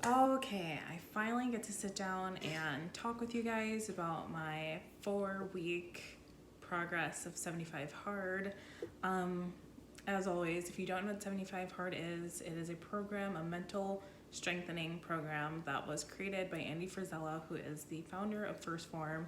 Okay, I finally get to sit down and talk with you guys about my 4 week progress of 75 Hard. Um, as always, if you don't know what 75 Hard is, it is a program, a mental strengthening program that was created by Andy Frisella, who is the founder of First Form.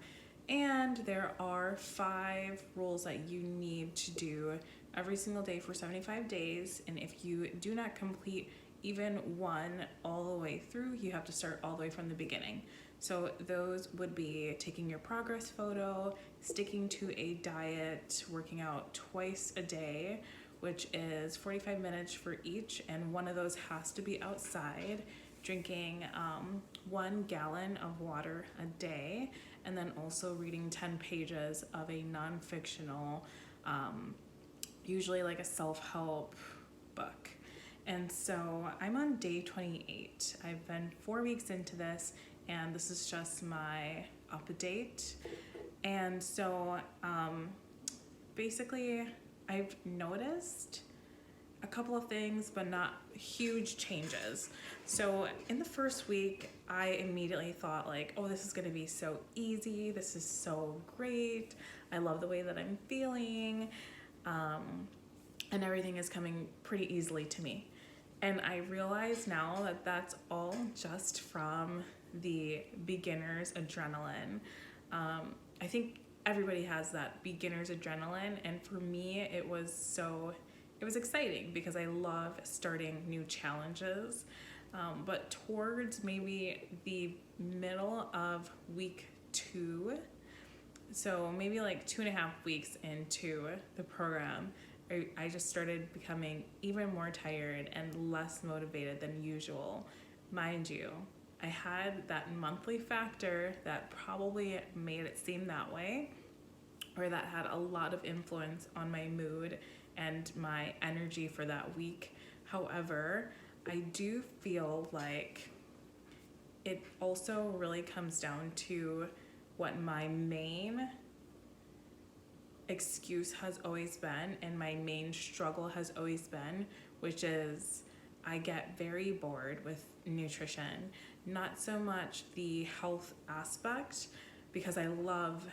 And there are 5 rules that you need to do every single day for 75 days. And if you do not complete even one all the way through, you have to start all the way from the beginning. So those would be taking your progress photo, sticking to a diet, working out twice a day, which is 45 minutes for each, and one of those has to be outside, drinking 1 gallon of water a day, and then also reading 10 pages of a non-fictional, usually like a self-help book. And so I'm on day 28. I've been 4 weeks into this, and this is just my update. And so basically, I've noticed a couple of things, but not huge changes. So in the first week, I immediately thought like, oh, this is gonna be so easy. This is so great. I love the way that I'm feeling. And everything is coming pretty easily to me. And I realize now that that's all just from the beginner's adrenaline. I think everybody has that beginner's adrenaline, and for me, it was exciting because I love starting new challenges. But towards maybe the middle of week 2, so maybe like 2.5 weeks into the program, I just started becoming even more tired and less motivated than usual. Mind you, I had that monthly factor that probably made it seem that way, or that had a lot of influence on my mood and my energy for that week. However, I do feel like it also really comes down to what my main excuse has always been and my main struggle has always been, which is I get very bored with nutrition. Not so much the health aspect, because I love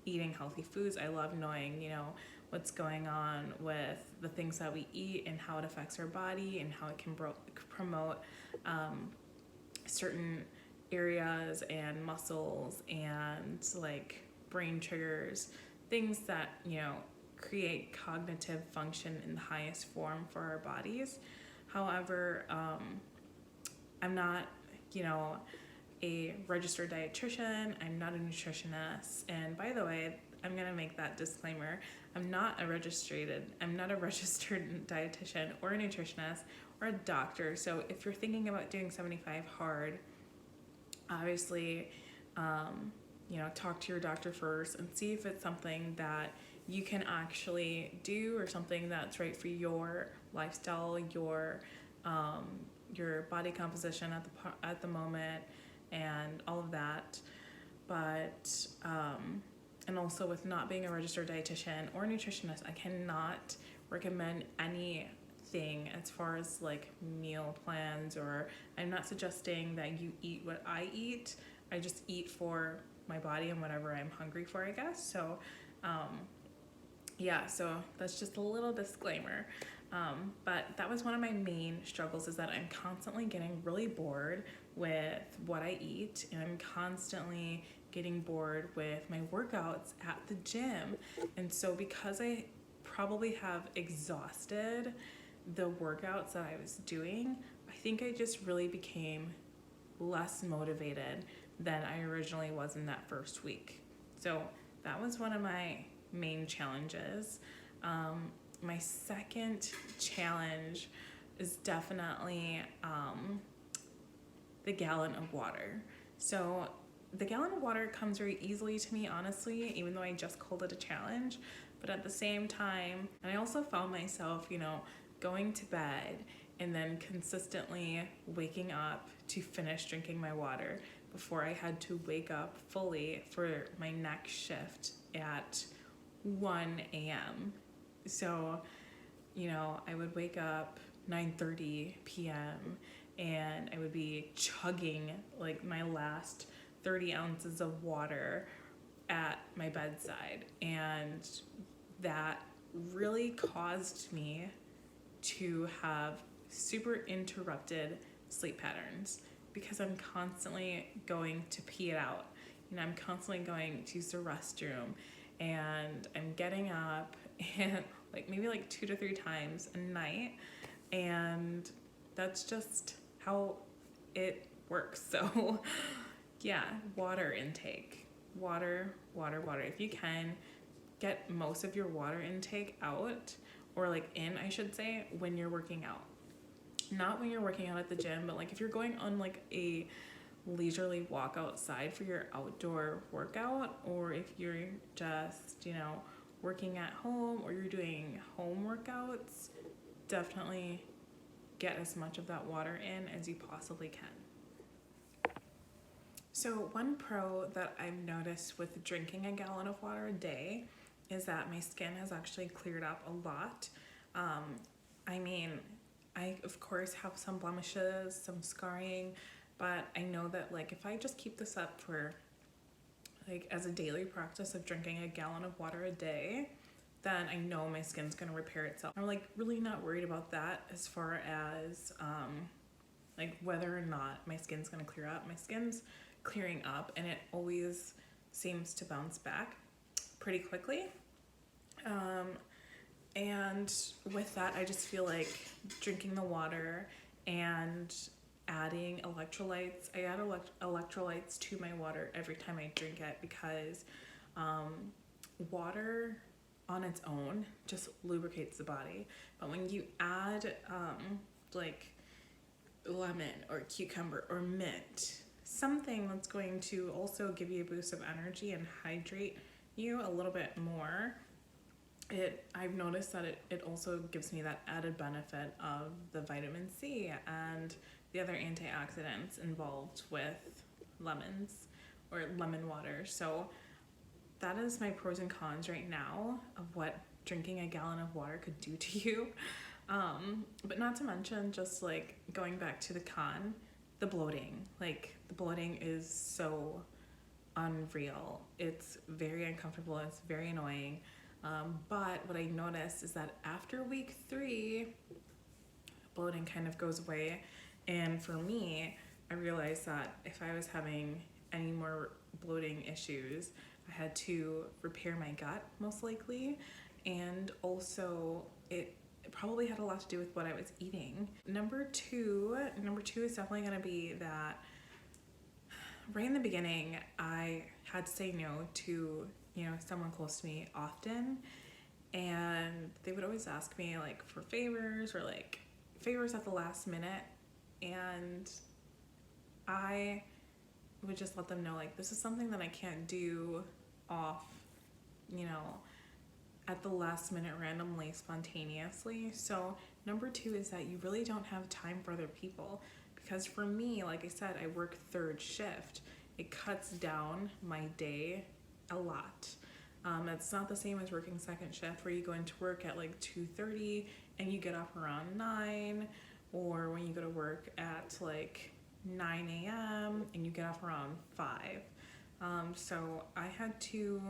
eating healthy foods. I love knowing, what's going on with the things that we eat and how it affects our body and how it can promote certain areas and muscles and like brain triggers, things that create cognitive function in the highest form for our bodies. However, I'm not a registered dietitian. I'm not a nutritionist. And by the way, I'm gonna make that disclaimer. I'm not a registered dietitian or a nutritionist or a doctor. So if you're thinking about doing 75 Hard, obviously talk to your doctor first and see if it's something that you can actually do, or something that's right for your lifestyle, your body composition at the moment, and all of that. But and also, with not being a registered dietitian or nutritionist, I cannot recommend anything as far as like meal plans, or I'm not suggesting that you eat what I eat. I just eat for my body and whatever I'm hungry for, I guess. So so that's just a little disclaimer. But that was one of my main struggles, is that I'm constantly getting really bored with what I eat, and I'm constantly getting bored with my workouts at the gym. And so because I probably have exhausted the workouts that I was doing, I think I just really became less motivated than I originally was in that first week. So that was one of my main challenges. My second challenge is definitely the gallon of water. So the gallon of water comes very easily to me, honestly, even though I just called it a challenge. But at the same time, and I also found myself, going to bed and then consistently waking up to finish drinking my water before I had to wake up fully for my next shift at 1 a.m. So, I would wake up 9:30 p.m. and I would be chugging like my last 30 ounces of water at my bedside. And that really caused me to have super interrupted sleep patterns because I'm constantly going to pee it out. I'm constantly going to use the restroom, and I'm getting up and like maybe like 2 to 3 times a night, and that's just how it works. So yeah, water intake. Water. If you can, get most of your water intake out, or like in, I should say, when you're working out. Not when you're working out at the gym, but like if you're going on like a leisurely walk outside for your outdoor workout, or if you're just, working at home or you're doing home workouts, definitely get as much of that water in as you possibly can. So one pro that I've noticed with drinking a gallon of water a day is that my skin has actually cleared up a lot. I of course have some blemishes, some scarring, but I know that like if I just keep this up for like as a daily practice of drinking a gallon of water a day, then I know my skin's gonna repair itself. I'm like really not worried about that as far as like whether or not my skin's gonna clear up. My skin's clearing up, and it always seems to bounce back pretty quickly. And with that, I just feel like drinking the water and adding electrolytes. I add electrolytes to my water every time I drink it, because water on its own just lubricates the body. But when you add like lemon or cucumber or mint, something that's going to also give you a boost of energy and hydrate you a little bit more, I've noticed that it also gives me that added benefit of the vitamin C and the other antioxidants involved with lemons or lemon water. So that is my pros and cons right now of what drinking a gallon of water could do to you. But not to mention, just like going back to the con, the bloating. Like the bloating is so unreal. It's very uncomfortable. It's very annoying. But what I noticed is that after week 3, bloating kind of goes away. And for me, I realized that if I was having any more bloating issues, I had to repair my gut most likely. And also it probably had a lot to do with what I was eating. Number two is definitely going to be that right in the beginning, I had to say no to, someone close to me often. And they would always ask me like for favors or like favors at the last minute. And I would just let them know like this is something that I can't do off, at the last minute randomly, spontaneously. So number 2 is that you really don't have time for other people, because for me, like I said, I work 3rd shift. It cuts down my day a lot. It's not the same as working 2nd shift where you go into work at like 2:30 and you get off around 9, or when you go to work at like 9 a.m. and you get off around 5. So I had to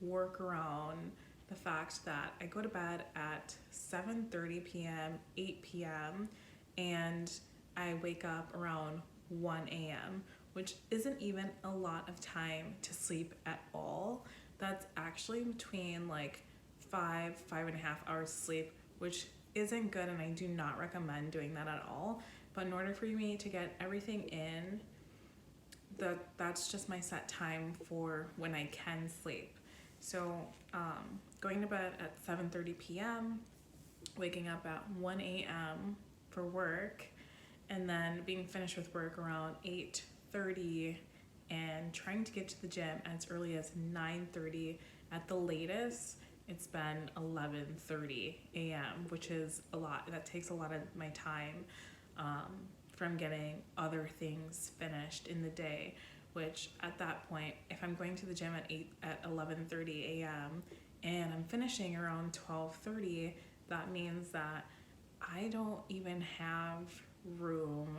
work around the fact that I go to bed at 7:30 p.m., 8 p.m., and I wake up around 1 a.m., which isn't even a lot of time to sleep at all. That's actually between like 5.5 hours sleep, which isn't good, and I do not recommend doing that at all. But in order for me to get everything in, that's just my set time for when I can sleep. So going to bed at 7:30 p.m., waking up at 1 a.m. for work, and then being finished with work around 8:30, and trying to get to the gym as early as 9:30 at the latest. It's been 11:30 a.m., which is a lot. That takes a lot of my time from getting other things finished in the day, which at that point, if I'm going to the gym at 11:30 a.m. and I'm finishing around 12:30, that means that I don't even have room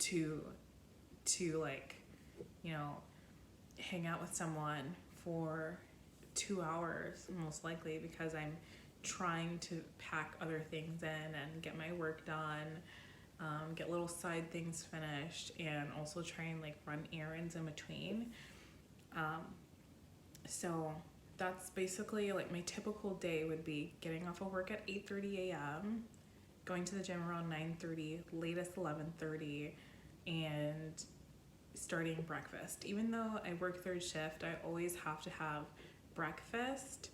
to like, you know, hang out with someone for 2 hours, most likely, because I'm trying to pack other things in and get my work done, get little side things finished, and also try and like run errands in between. So that's basically like my typical day would be getting off of work at 8:30 a.m., going to the gym around 9:30, latest 11:30, and starting breakfast. Even though I work third shift, I always have to have breakfast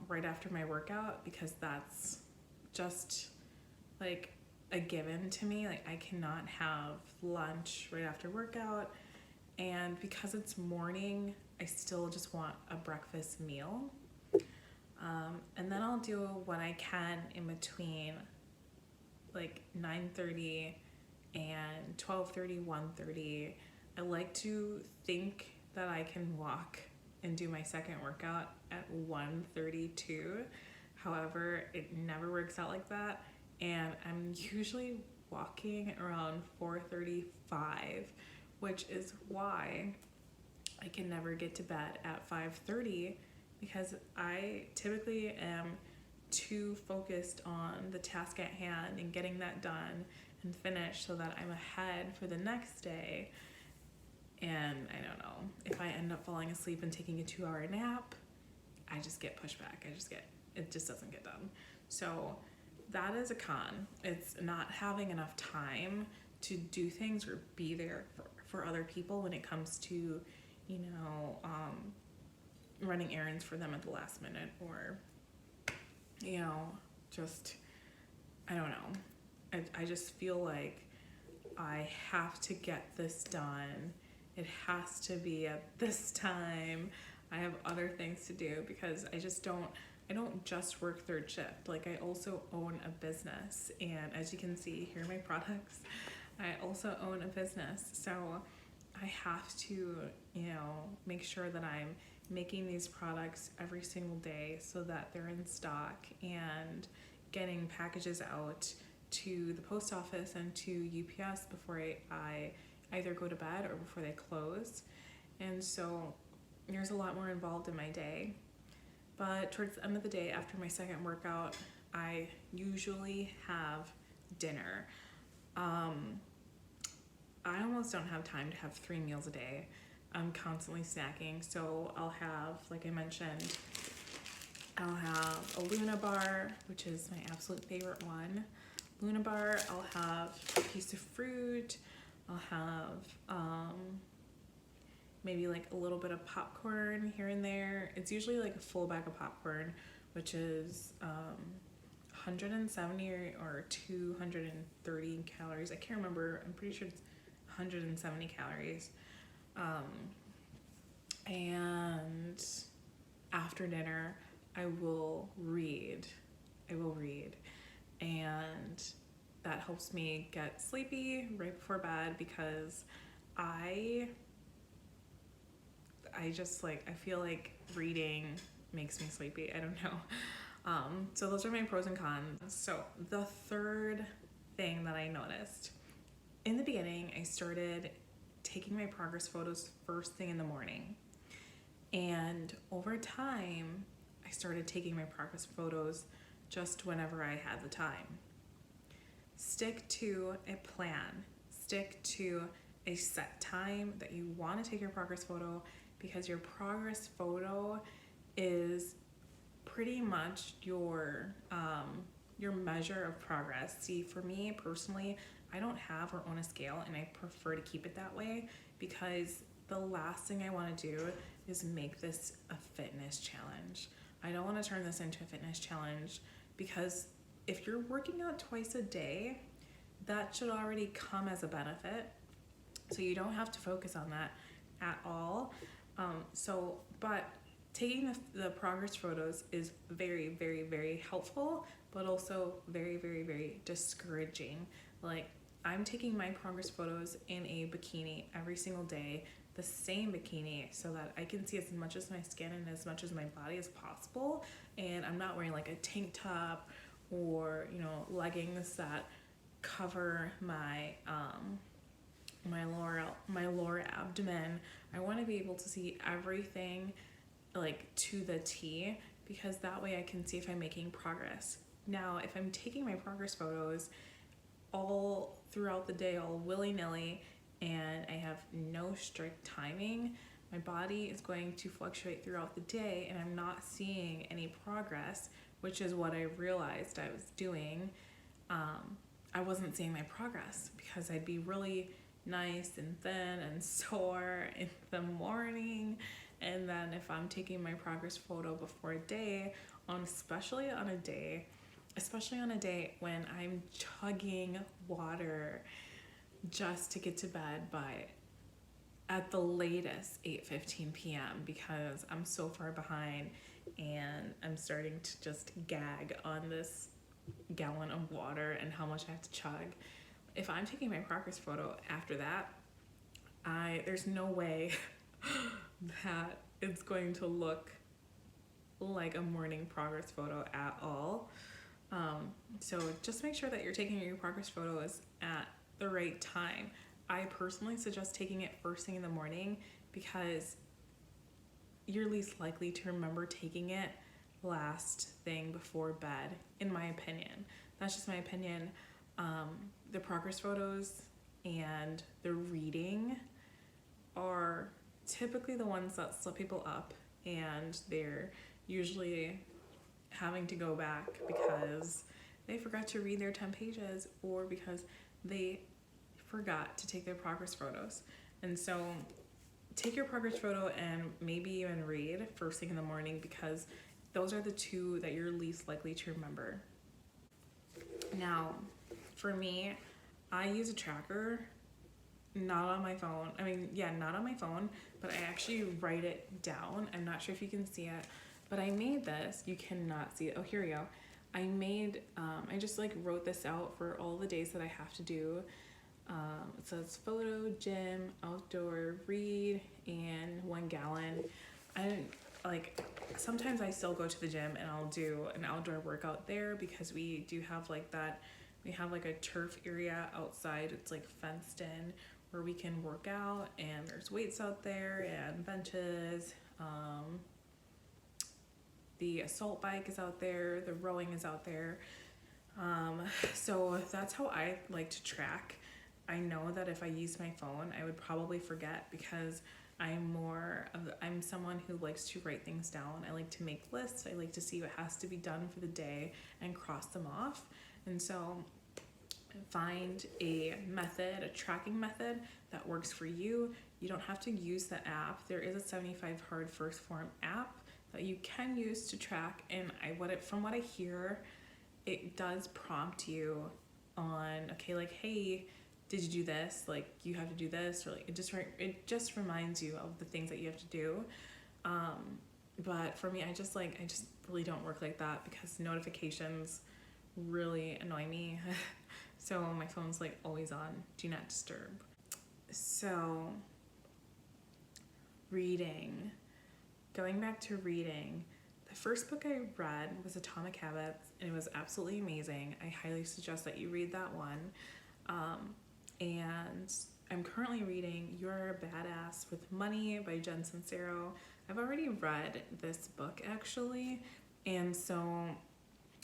right after my workout, because that's just like a given to me. Like, I cannot have lunch right after workout, and because it's morning, I still just want a breakfast meal. And then I'll do what I can in between like 9:30 and 12:30, 1:30. I like to think that I can walk and do my second workout at 1:32. However, it never works out like that, and I'm usually walking around 4:35, which is why I can never get to bed at 5:30, because I typically am too focused on the task at hand and getting that done and finished so that I'm ahead for the next day. And I don't know, if I end up falling asleep and taking a 2-hour nap, I just get pushed back. It just doesn't get done. So that is a con. It's not having enough time to do things or be there for other people when it comes to, you know, running errands for them at the last minute, or, you know, just, I don't know. I just feel like I have to get this done. It has to be at this time. I have other things to do, because I don't just work third shift. Like, I also own a business, and as you can see, here are my products. I also own a business, so I have to, you know, make sure that I'm making these products every single day so that they're in stock, and getting packages out to the post office and to UPS before I either go to bed or before they close. And so there's a lot more involved in my day. But towards the end of the day, after my second workout, I usually have dinner. I almost don't have time to have 3 meals a day. I'm constantly snacking, so I'll have, like I mentioned, I'll have a Luna bar, which is my absolute favorite one. Luna bar, I'll have a piece of fruit, I'll have maybe like a little bit of popcorn here and there. It's usually like a full bag of popcorn, which is 170 or 230 calories. I can't remember. I'm pretty sure it's 170 calories. And after dinner, I will read. And that helps me get sleepy right before bed, because I just like, I feel like reading makes me sleepy. I don't know. So those are my pros and cons. So the third thing that I noticed, in the beginning, I started taking my progress photos first thing in the morning. And over time, I started taking my progress photos just whenever I had the time. Stick to a plan. Stick to a set time that you want to take your progress photo, because your progress photo is pretty much your measure of progress. See, for me personally, I don't have or own a scale, and I prefer to keep it that way, because the last thing I want to do is make this a fitness challenge. I don't want to turn this into a fitness challenge, because if you're working out twice a day, that should already come as a benefit. So you don't have to focus on that at all. But taking the progress photos is very, very, very helpful, but also very, very, very discouraging. Like, I'm taking my progress photos in a bikini every single day, the same bikini, so that I can see as much as my skin and as much as my body as possible. And I'm not wearing like a tank top or, you know, leggings that cover my my lower abdomen. I want to be able to see everything like to the T, because that way I can see if I'm making progress. Now, if I'm taking my progress photos all throughout the day, all willy-nilly, and I have no strict timing, my body is going to fluctuate throughout the day and I'm not seeing any progress, which is what I realized I was doing. I wasn't seeing my progress because I'd be really nice and thin and sore in the morning, and then if I'm taking my progress photo before a day, especially on a day when I'm chugging water just to get to bed by at the latest 8:15 p.m. because I'm so far behind and I'm starting to just gag on this gallon of water and how much I have to chug. If I'm taking my progress photo after that, there's no way that it's going to look like a morning progress photo at all. So just make sure that you're taking your progress photos at the right time. I personally suggest taking it first thing in the morning because you're least likely to remember taking it last thing before bed, in my opinion. That's just my opinion. The progress photos and the reading are typically the ones that slip people up, and they're usually having to go back because they forgot to read their 10 pages or because they forgot to take their progress photos. And so take your progress photo and maybe even read first thing in the morning, because those are the two that you're least likely to remember. Now, for me, I use a tracker, not on my phone. Not on my phone, but I actually write it down. I'm not sure if you can see it, but I made this. You cannot see it. Oh, here we go. I just like wrote this out for all the days that I have to do. It says photo, gym, outdoor, read, and 1 gallon. Sometimes I still go to the gym and I'll do an outdoor workout there because we do have like that. We have like a turf area outside. It's like fenced in where we can work out, and there's weights out there and benches. The assault bike is out there. The rowing is out there. So that's how I like to track. I know that if I use my phone, I would probably forget because I'm someone who likes to write things down. I like to make lists. I like to see what has to be done for the day and cross them off. And so find a tracking method that works for you. You don't have to use the app. There is a 75 Hard First Form app that you can use to track, and from what I hear, it does prompt you on, okay, like, hey, did you do this? Like, you have to do this, or like it just reminds you of the things that you have to do. But for me, I just really don't work like that because notifications really annoy me. So my phone's like always on do not disturb. So going back to reading, the first book I read was Atomic Habits, and it was absolutely amazing. I highly suggest that you read that one. And I'm currently reading You're a Badass with Money by Jen Sincero. I've already read this book actually, and so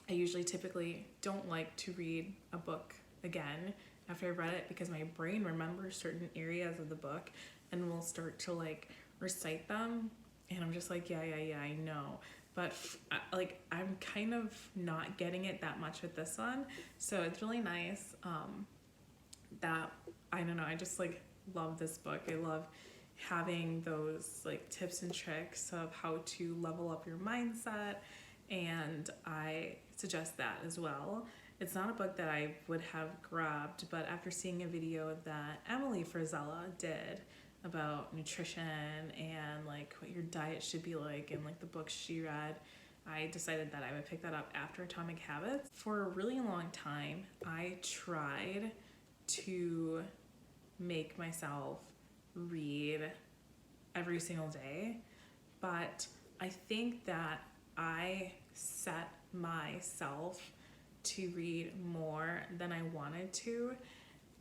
I typically don't like to read a book again after I read it because my brain remembers certain areas of the book and will start to like recite them, and I'm just like, yeah, I know. But I'm kind of not getting it that much with this one, so it's really nice. That I don't know, I just like love this book. I love having those like tips and tricks of how to level up your mindset, and I suggest that as well. It's not a book that I would have grabbed, but after seeing a video that Emily Frizella did about nutrition and like what your diet should be like, and like the books she read, I decided that I would pick that up after Atomic Habits. For a really long time, I tried to make myself read every single day, but I think that I set myself to read more than I wanted to,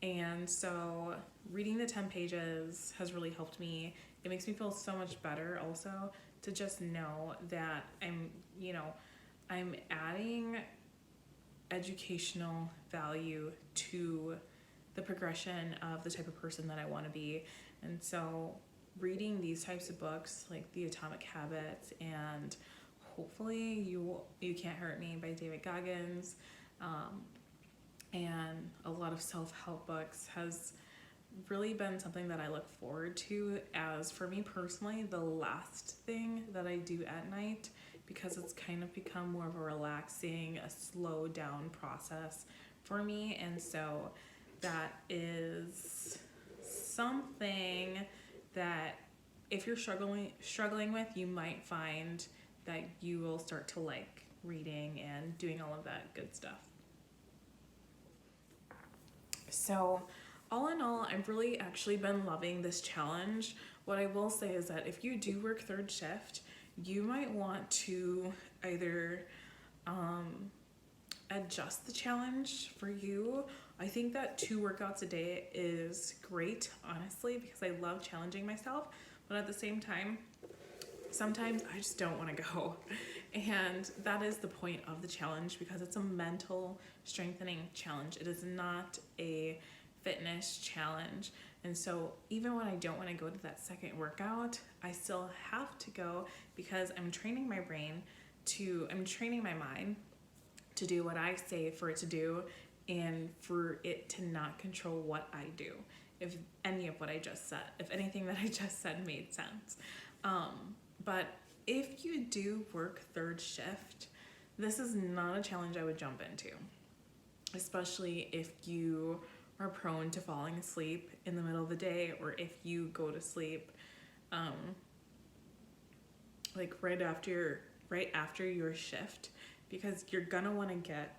And so reading the 10 pages has really helped me. It makes me feel so much better also to just know that I'm adding educational value to the progression of the type of person that I want to be. And so reading these types of books like The Atomic Habits and hopefully You Can't Hurt Me by David Goggins, and a lot of self-help books has really been something that I look forward to as, for me personally, the last thing that I do at night, because it's kind of become more of a relaxing, a slow down process for me. And so that is something that if you're struggling with, you might find that you will start to like reading and doing all of that good stuff. So all in all, I've really actually been loving this challenge. What I will say is that if you do work third shift, you might want to either adjust the challenge for you. I think that 2 workouts a day is great, honestly, because I love challenging myself. But at the same time, sometimes I just don't want to go. And that is the point of the challenge, because it's a mental strengthening challenge. It is not a fitness challenge. And so even when I don't want to go to that second workout, I still have to go, because I'm training my mind to do what I say for it to do, and for it to not control what I do. If any of what I just said, if anything that I just said made sense. But if you do work third shift, this is not a challenge I would jump into, especially if you are prone to falling asleep in the middle of the day, or if you go to sleep like right after your shift, because you're gonna want to get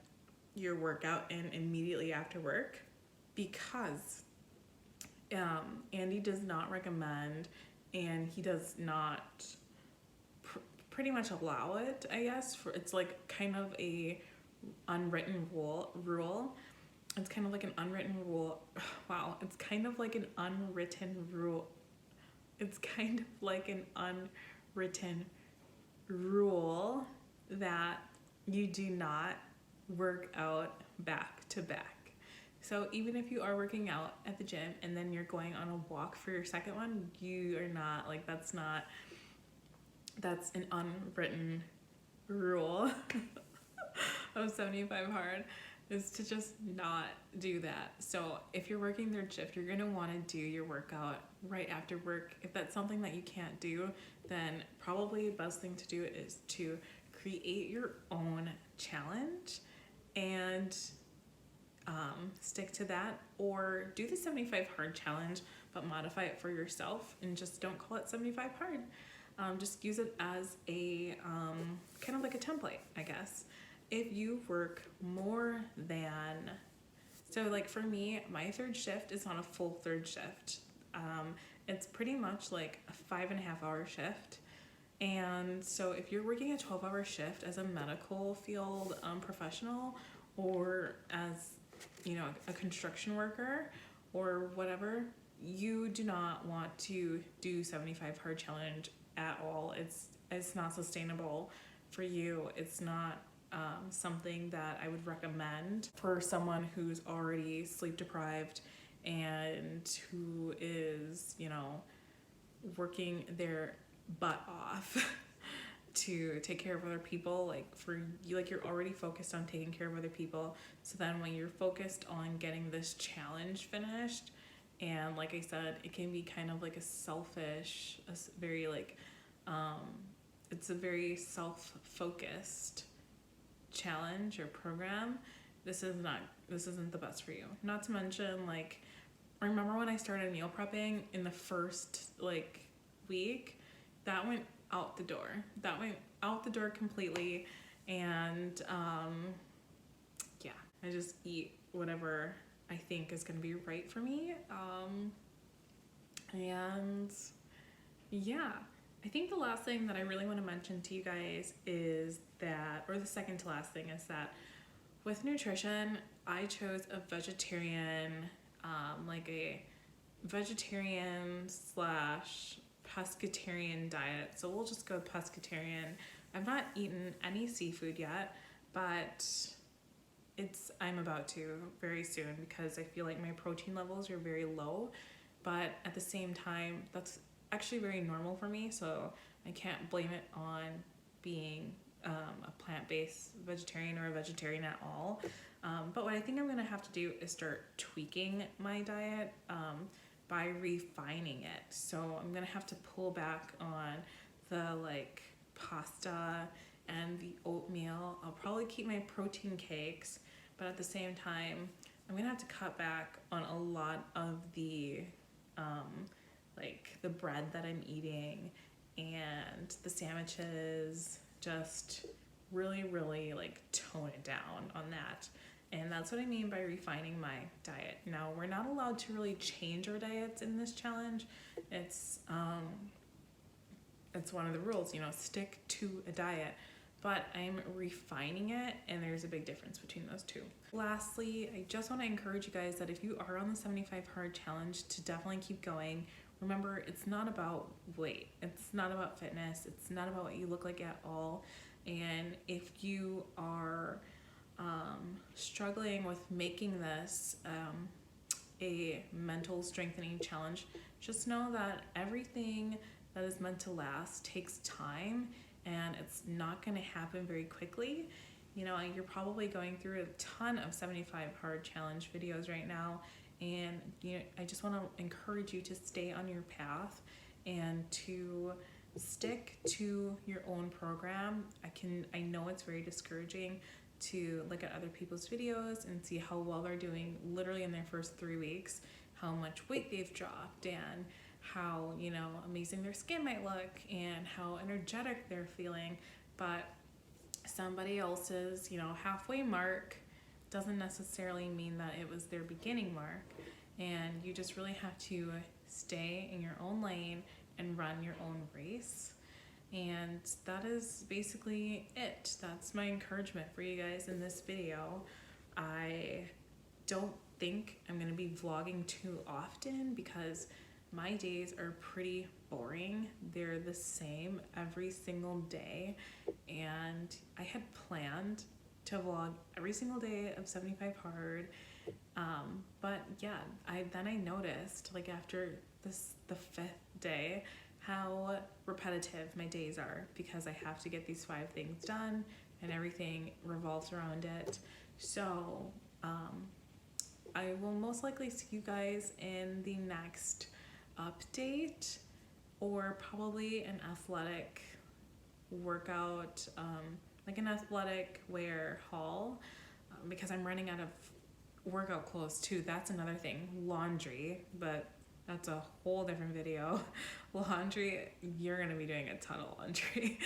your workout in immediately after work, because Andy does not recommend, and he does not pretty much allow it, I guess. It's like kind of a unwritten rule. It's kind of like an unwritten rule. Wow, it's kind of like an unwritten rule. It's kind of like an unwritten rule that you do not work out back to back. So even if you are working out at the gym and then you're going on a walk for your second one, you are not, like, that's an unwritten rule of 75 Hard, is to just not do that. So if you're working third shift, you're gonna wanna do your workout right after work. If that's something that you can't do, then probably the best thing to do is to create your own challenge and stick to that, or do the 75 Hard challenge but modify it for yourself and just don't call it 75 Hard. Just use it as a kind of like a template, I guess. If you work more than, so like for me, my third shift is not a full third shift. It's pretty much like a 5.5 hour shift. And so if you're working a 12-hour shift as a medical field professional, or as, you know, a construction worker or whatever, you do not want to do 75 Hard challenge at all. It's not sustainable for you. It's not something that I would recommend for someone who's already sleep deprived and who is, you know, working their butt off to take care of other people. Like for you, like you're already focused on taking care of other people. So then when you're focused on getting this challenge finished, and like I said, it can be kind of like a selfish, a very like, it's a very self-focused challenge or program. This isn't the best for you. Not to mention, like, remember when I started meal prepping in the first like week, that went out the door. That went out the door completely. And yeah, I just eat whatever I think is gonna be right for me. And yeah, I think the last thing that I really want to mention to you guys is that, or the second to last thing, is that with nutrition, I chose a vegetarian like a vegetarian slash pescatarian diet. So we'll just go pescatarian. I've not eaten any seafood yet, but I'm about to very soon because I feel like my protein levels are very low, but at the same time that's actually very normal for me, so I can't blame it on being a plant-based vegetarian or a vegetarian at all. But what I think I'm gonna have to do is start tweaking my diet by refining it. So I'm gonna have to pull back on the like pasta and the oatmeal. I'll probably keep my protein cakes, but at the same time, I'm gonna have to cut back on a lot of the like the bread that I'm eating and the sandwiches. Just really like tone it down on that. And that's what I mean by refining my diet. Now, we're not allowed to really change our diets in this challenge. It's one of the rules, you know, stick to a diet. But I'm refining it, and there's a big difference between those two. Lastly, I just want to encourage you guys that if you are on the 75 hard challenge, to definitely keep going. Remember, it's not about weight. It's not about fitness. It's not about what you look like at all. And if you are struggling with making this a mental strengthening challenge, just know that everything that is meant to last takes time, and it's not going to happen very quickly. You know, you're probably going through a ton of 75 hard challenge videos right now, and you know, I just want to encourage you to stay on your path and to stick to your own program. I know it's very discouraging to look at other people's videos and see how well they're doing literally in their first 3 weeks, how much weight they've dropped, and how, you know, amazing their skin might look and how energetic they're feeling. But somebody else's, you know, halfway mark doesn't necessarily mean that it was their beginning mark. And you just really have to stay in your own lane and run your own race. And that is basically it. That's my encouragement for you guys in this video. I don't think I'm gonna be vlogging too often because my days are pretty boring. They're the same every single day. And I had planned to vlog every single day of 75 hard. But yeah, I noticed, like, after the 5th day, how repetitive my days are because I have to get these 5 things done and everything revolves around it. So I will most likely see you guys in the next update, or probably an athletic workout, like an athletic wear haul, because I'm running out of workout clothes too. That's another thing. Laundry, but that's a whole different video. Laundry, you're gonna be doing a ton of laundry.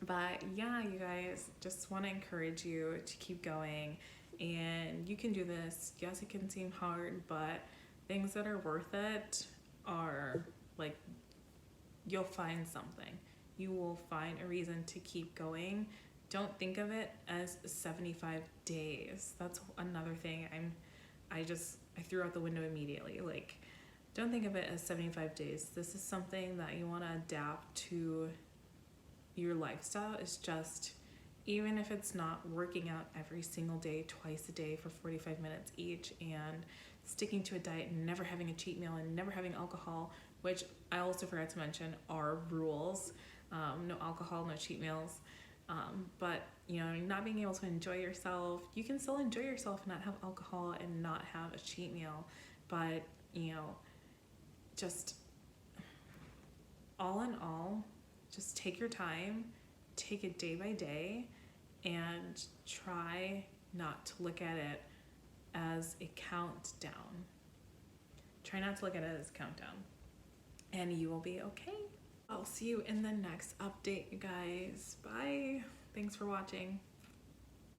But yeah, you guys, just want to encourage you to keep going, and you can do this. Yes, it can seem hard, but things that are worth it are, like, you'll find something. You will find a reason to keep going. Don't think of it as 75 days. That's another thing I threw out the window immediately. Like, don't think of it as 75 days. This is something that you want to adapt to your lifestyle. It's just, even if it's not working out every single day, twice a day for 45 minutes each, and sticking to a diet and never having a cheat meal and never having alcohol, which I also forgot to mention are rules. No alcohol, no cheat meals. But, you know, not being able to enjoy yourself. You can still enjoy yourself and not have alcohol and not have a cheat meal. But, you know, just all in all, just take your time, take it day by day, and try not to look at it as a countdown. Try not to look at it as a countdown, and you will be okay. I'll see you in the next update, you guys. Bye. Thanks for watching.